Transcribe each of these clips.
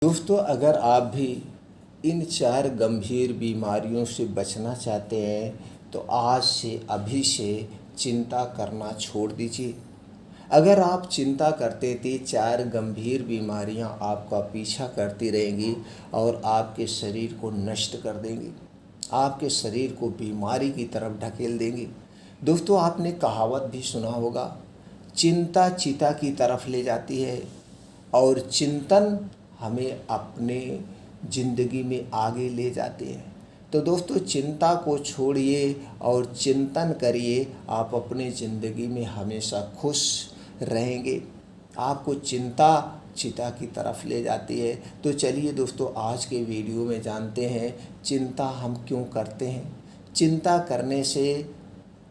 दोस्तों, अगर आप भी इन 4 गंभीर बीमारियों से बचना चाहते हैं तो आज से अभी से चिंता करना छोड़ दीजिए। अगर आप चिंता करते थे 4 गंभीर बीमारियां आपका पीछा करती रहेंगी और आपके शरीर को नष्ट कर देंगी, आपके शरीर को बीमारी की तरफ ढकेल देंगी। दोस्तों, आपने कहावत भी सुना होगा, चिंता चिता की तरफ ले जाती है और चिंतन हमें अपने ज़िंदगी में आगे ले जाते हैं। तो दोस्तों, चिंता को छोड़िए और चिंतन करिए, आप अपने ज़िंदगी में हमेशा खुश रहेंगे। आपको चिंता चिता की तरफ ले जाती है। तो चलिए दोस्तों, आज के वीडियो में जानते हैं चिंता हम क्यों करते हैं, चिंता करने से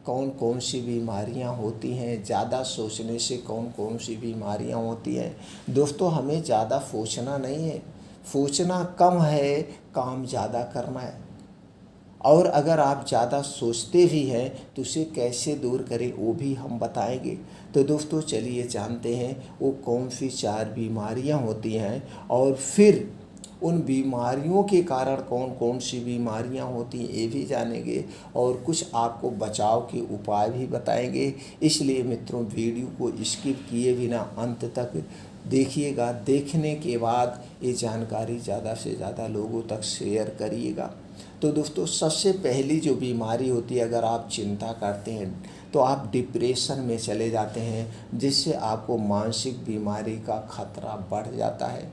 कौन कौन सी बीमारियां होती हैं, ज़्यादा सोचने से कौन कौन सी बीमारियां होती हैं। दोस्तों, हमें ज़्यादा सोचना नहीं है, सोचना कम है, काम ज़्यादा करना है। और अगर आप ज़्यादा सोचते भी हैं तो उसे कैसे दूर करें वो भी हम बताएंगे। तो दोस्तों, चलिए जानते हैं वो कौन सी 4 बीमारियां होती हैं और फिर उन बीमारियों के कारण कौन कौन सी बीमारियां होती हैं ये भी जानेंगे और कुछ आपको बचाव के उपाय भी बताएंगे। इसलिए मित्रों, वीडियो को स्किप किए बिना अंत तक देखिएगा। देखने के बाद ये जानकारी ज़्यादा से ज़्यादा लोगों तक शेयर करिएगा। तो दोस्तों, सबसे पहली जो बीमारी होती है, अगर आप चिंता करते हैं तो आप डिप्रेशन में चले जाते हैं, जिससे आपको मानसिक बीमारी का खतरा बढ़ जाता है,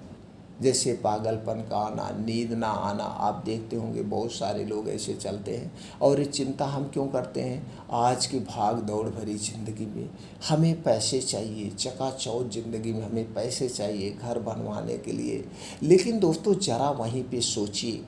जैसे पागलपन का आना, नींद ना आना। आप देखते होंगे बहुत सारे लोग ऐसे चलते हैं। और ये चिंता हम क्यों करते हैं? आज की भाग दौड़ भरी ज़िंदगी में हमें पैसे चाहिए, चकाचौंध ज़िंदगी में हमें पैसे चाहिए घर बनवाने के लिए। लेकिन दोस्तों, ज़रा वहीं पे सोचिए,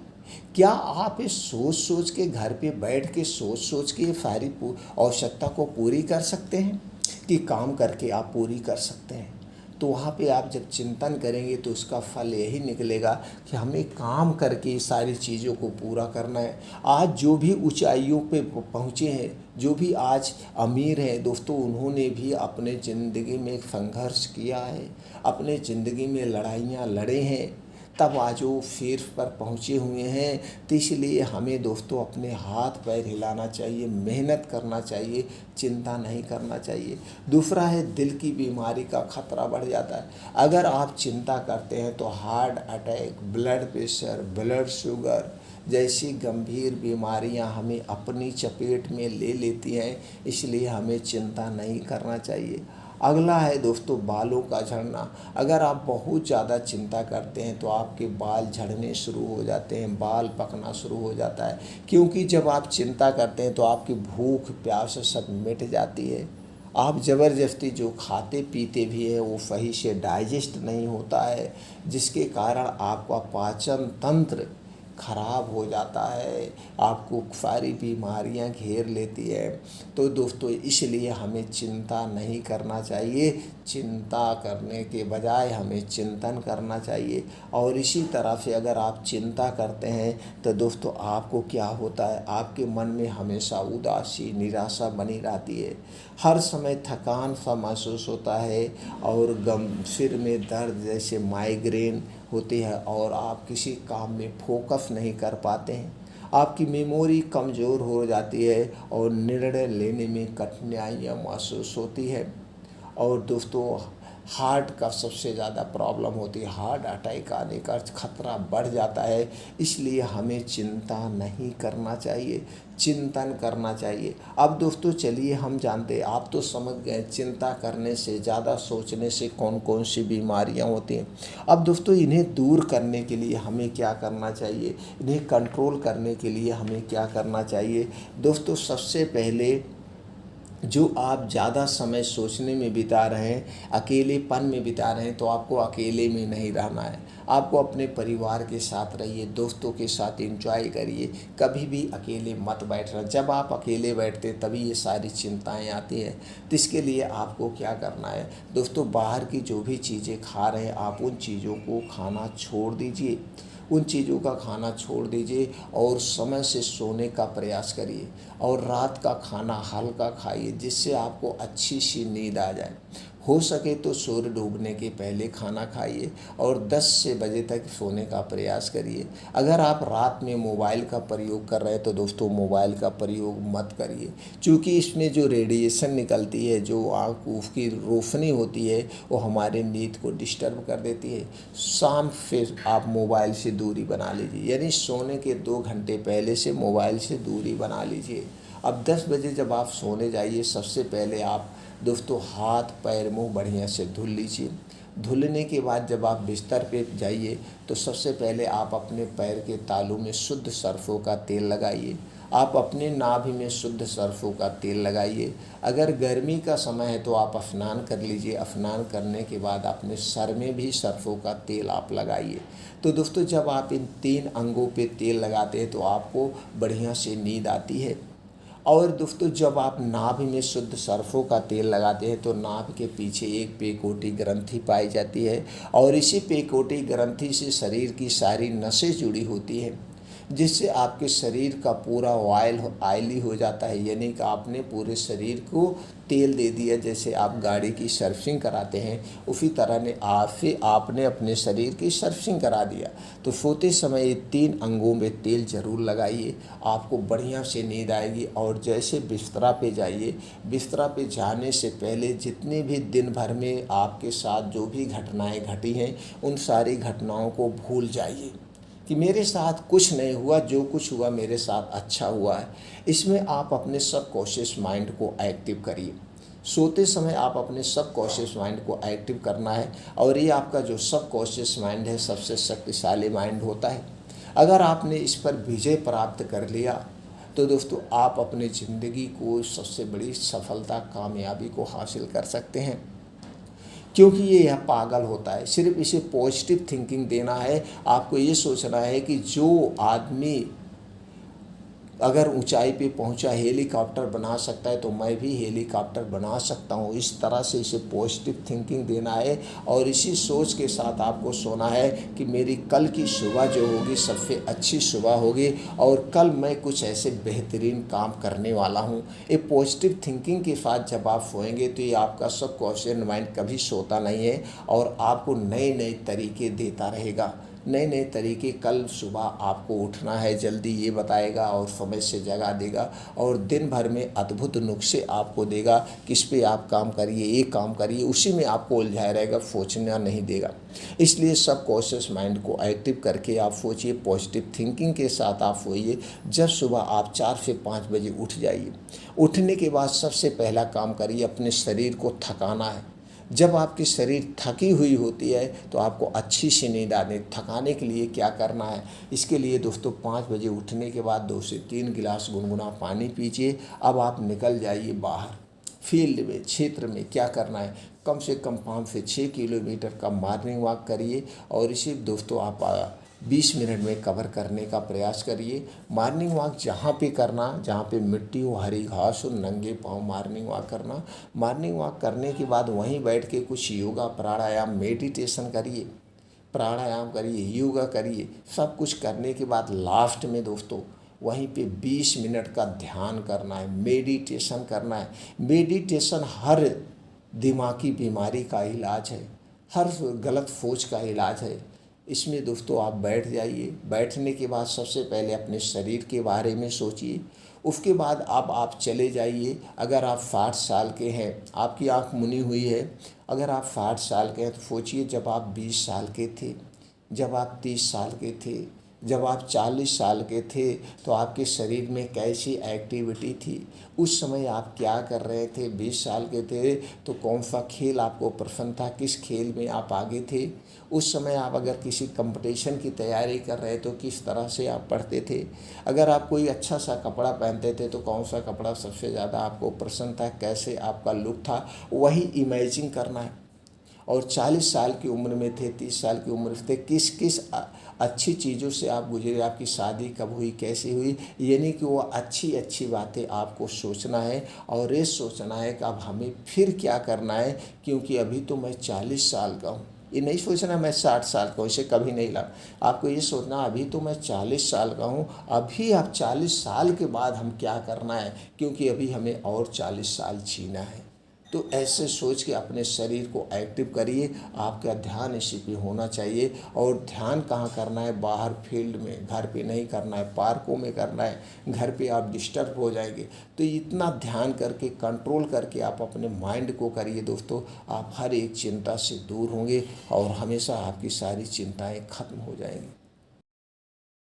क्या आप इस सोच सोच के घर पे बैठ के सोच सोच के सारी आवश्यकता को पूरी कर सकते हैं कि काम करके आप पूरी कर सकते हैं? तो वहाँ पे आप जब चिंतन करेंगे तो उसका फल यही निकलेगा कि हमें काम करके सारी चीज़ों को पूरा करना है। आज जो भी ऊंचाइयों पे पहुँचे हैं, जो भी आज अमीर हैं दोस्तों, उन्होंने भी अपने ज़िंदगी में संघर्ष किया है, अपने ज़िंदगी में लड़ाइयाँ लड़े हैं, तब आज वो शीर्ष पर पहुँचे हुए हैं। तो इसलिए हमें दोस्तों अपने हाथ पैर हिलाना चाहिए, मेहनत करना चाहिए, चिंता नहीं करना चाहिए। दूसरा है, दिल की बीमारी का खतरा बढ़ जाता है। अगर आप चिंता करते हैं तो heart attack, blood pressure, blood sugar जैसी गंभीर बीमारियां हमें अपनी चपेट में ले लेती हैं। इसलिए हमें चिंता नहीं करना चाहिए। अगला है दोस्तों, बालों का झड़ना। अगर आप बहुत ज़्यादा चिंता करते हैं तो आपके बाल झड़ने शुरू हो जाते हैं, बाल पकना शुरू हो जाता है। क्योंकि जब आप चिंता करते हैं तो आपकी भूख प्यास सब मिट जाती है। आप ज़बरदस्ती जो खाते पीते भी हैं वो सही से डाइजेस्ट नहीं होता है, जिसके कारण आपका पाचन तंत्र खराब हो जाता है, आपको सारी बीमारियां घेर लेती है। तो दोस्तों, इसलिए हमें चिंता नहीं करना चाहिए, चिंता करने के बजाय हमें चिंतन करना चाहिए। और इसी तरह से अगर आप चिंता करते हैं तो दोस्तों आपको क्या होता है, आपके मन में हमेशा उदासी निराशा बनी रहती है, हर समय थकान सा महसूस होता है और गम, सिर में दर्द जैसे माइग्रेन होती है और आप किसी काम में फोकस नहीं कर पाते हैं, आपकी मेमोरी कमज़ोर हो जाती है और निर्णय लेने में कठिनाइयाँ महसूस होती है। और दोस्तों, हार्ट का सबसे ज़्यादा प्रॉब्लम होती है, हार्ट अटैक आने का खतरा बढ़ जाता है। इसलिए हमें चिंता नहीं करना चाहिए, चिंतन करना चाहिए। अब दोस्तों, चलिए हम जानते हैं, आप तो समझ गए चिंता करने से, ज़्यादा सोचने से कौन कौन सी बीमारियां होती हैं। अब दोस्तों, इन्हें दूर करने के लिए हमें क्या करना चाहिए, इन्हें कंट्रोल करने के लिए हमें क्या करना चाहिए? दोस्तों, सबसे पहले जो आप ज़्यादा समय सोचने में बिता रहे हैं, अकेलेपन में बिता रहे हैं, तो आपको अकेले में नहीं रहना है। आपको अपने परिवार के साथ रहिए, दोस्तों के साथ एंजॉय करिए, कभी भी अकेले मत बैठना। जब आप अकेले बैठते तभी ये सारी चिंताएं आती हैं। तो इसके लिए आपको क्या करना है दोस्तों, बाहर की जो भी चीज़ें खा रहे हैं आप उन चीज़ों को खाना छोड़ दीजिए, उन चीज़ों का खाना छोड़ दीजिए और समय से सोने का प्रयास करिए और रात का खाना हल्का खाइए, जिससे आपको अच्छी सी नींद आ जाए। हो सके तो सूर्य डूबने के पहले खाना खाइए और 10 से बजे तक सोने का प्रयास करिए। अगर आप रात में मोबाइल का प्रयोग कर रहे हैं तो दोस्तों मोबाइल का प्रयोग मत करिए, क्योंकि इसमें जो रेडिएशन निकलती है, जो आँख उसकी रोशनी होती है, वो हमारे नींद को डिस्टर्ब कर देती है। शाम फिर आप मोबाइल से दूरी बना लीजिए, यानी सोने के 2 घंटे पहले से मोबाइल से दूरी बना लीजिए। अब 10 बजे जब आप सोने जाइए, सबसे पहले आप दोस्तों हाथ पैर मुंह बढ़िया से धुल लीजिए। धुलने के बाद जब आप बिस्तर पे जाइए तो सबसे पहले आप अपने पैर के तालू में शुद्ध सरसों का तेल लगाइए। आप अपने नाभि में शुद्ध सरसों का तेल लगाइए। अगर गर्मी का समय है तो आप स्नान कर लीजिए। स्नान करने के बाद अपने सर में भी सरसों का तेल आप लगाइए। तो दोस्तों जब आप इन 3 अंगों पे तेल लगाते हैं तो आपको बढ़िया से नींद आती है। और दोस्तों जब आप नाभि में शुद्ध सरसों का तेल लगाते हैं तो नाभि के पीछे एक पेकोटी ग्रंथि पाई जाती है, और इसी पेकोटी ग्रंथि से शरीर की सारी नसें जुड़ी होती हैं, जिससे आपके शरीर का पूरा ऑयली हो जाता है। यानी कि आपने पूरे शरीर को तेल दे दिया। जैसे आप गाड़ी की सर्विसिंग कराते हैं, उसी तरह ने आपने अपने शरीर की सर्विसिंग करा दिया। तो सोते समय ये 3 अंगों में तेल ज़रूर लगाइए, आपको बढ़िया से नींद आएगी। और जैसे बिस्तरा पे जाइए, बिस्तरा पे जाने से पहले जितने भी दिन भर में आपके साथ जो भी घटनाएं घटी हैं, उन सारी घटनाओं को भूल जाइए कि मेरे साथ कुछ नहीं हुआ, जो कुछ हुआ मेरे साथ अच्छा हुआ है। इसमें आप अपने सबकॉन्शियस माइंड को एक्टिव करिए। सोते समय आप अपने सबकॉन्शियस माइंड को एक्टिव करना है, और ये आपका जो सबकॉन्शियस माइंड है सबसे शक्तिशाली माइंड होता है। अगर आपने इस पर विजय प्राप्त कर लिया तो दोस्तों आप अपनी ज़िंदगी को सबसे बड़ी सफलता, कामयाबी को हासिल कर सकते हैं। क्योंकि ये यह पागल होता है, सिर्फ इसे पॉजिटिव थिंकिंग देना है। आपको ये सोचना है कि जो आदमी अगर ऊंचाई पे पहुंचा, हेलीकॉप्टर बना सकता है, तो मैं भी हेलीकॉप्टर बना सकता हूं। इस तरह से इसे पॉजिटिव थिंकिंग देना है, और इसी सोच के साथ आपको सोना है कि मेरी कल की सुबह जो होगी सबसे अच्छी सुबह होगी, और कल मैं कुछ ऐसे बेहतरीन काम करने वाला हूं। ये पॉजिटिव थिंकिंग के साथ जब आप सोएंगे तो ये आपका सबकॉन्शियस माइंड कभी सोता नहीं है, और आपको नए नए तरीके देता रहेगा। नए नए तरीके, कल सुबह आपको उठना है जल्दी ये बताएगा और समय से जगा देगा, और दिन भर में अद्भुत नुस्खे आपको देगा, किस पे आप काम करिए, ये काम करिए, उसी में आपको उलझाया रहेगा, सोचना नहीं देगा। इसलिए सबकॉन्शियस माइंड को एक्टिव करके आप सोचिए, पॉजिटिव थिंकिंग के साथ आप सोइए। जब सुबह आप 4 से 5 बजे उठ जाइए, उठने के बाद सबसे पहला काम करिए, अपने शरीर को थकाना है। जब आपकी शरीर थकी हुई होती है तो आपको अच्छी सी नींद आने, थकाने के लिए क्या करना है, इसके लिए दोस्तों 5 बजे उठने के बाद 2 से 3 गिलास गुनगुना पानी पीजिए। अब आप निकल जाइए बाहर फील्ड में, क्षेत्र में। क्या करना है, कम से कम 5 से 6 किलोमीटर का मॉर्निंग वॉक करिए, और इसे दोस्तों आप 20 मिनट में कवर करने का प्रयास करिए। मॉर्निंग वॉक जहाँ पे करना, जहाँ पे मिट्टी हो, हरी घास हो, नंगे पाँव मॉर्निंग वॉक करना। मॉर्निंग वॉक करने के बाद वहीं बैठ के कुछ योगा, प्राणायाम, मेडिटेशन करिए, प्राणायाम करिए, योगा करिए। सब कुछ करने के बाद लास्ट में दोस्तों वहीं पे 20 मिनट का ध्यान करना है, मेडिटेशन करना है। मेडिटेशन हर दिमागी बीमारी का इलाज है, हर गलत सोच का इलाज है। इसमें दोस्तों आप बैठ जाइए। बैठने के बाद सबसे पहले अपने शरीर के बारे में सोचिए। उसके बाद अब आप चले जाइए। अगर आप 60 साल के हैं, आपकी आंख मुनी हुई है, अगर आप 60 साल के हैं तो सोचिए जब आप 20 साल के थे, जब आप 30 साल के थे, जब आप 40 साल के थे, तो आपके शरीर में कैसी एक्टिविटी थी, उस समय आप क्या कर रहे थे। 20 साल के थे तो कौन सा खेल आपको पसंद था, किस खेल में आप आगे थे। उस समय आप अगर किसी कंपटीशन की तैयारी कर रहे तो किस तरह से आप पढ़ते थे। अगर आप कोई अच्छा सा कपड़ा पहनते थे तो कौन सा कपड़ा सबसे ज़्यादा आपको पसंद था, कैसे आपका लुक था, वही इमेजिन करना है। और 40 साल की उम्र में थे, 30 साल की उम्र थे, किस किस अच्छी चीज़ों से आप गुजरे, आपकी शादी कब हुई, कैसी हुई, यानी कि वो अच्छी अच्छी बातें आपको सोचना है। और ये सोचना है कि अब हमें फिर क्या करना है, क्योंकि अभी तो मैं 40 साल का हूँ। ये नहीं सोचना मैं 60 साल का हूँ, इसे कभी नहीं ला। आपको ये सोचना अभी तो मैं 40 साल का हूँ, अभी आप 40 साल के बाद हम क्या करना है, क्योंकि अभी हमें और 40 साल जीना है। तो ऐसे सोच के अपने शरीर को एक्टिव करिए। आपका ध्यान इसी पे होना चाहिए। और ध्यान कहाँ करना है? बाहर फील्ड में, घर पे नहीं करना है, पार्कों में करना है। घर पे आप डिस्टर्ब हो जाएंगे। तो इतना ध्यान करके, कंट्रोल करके आप अपने माइंड को करिए दोस्तों। आप हर एक चिंता से दूर होंगे और हमेशा आपकी सारी चिंताएं खत्म हो जाएंगी।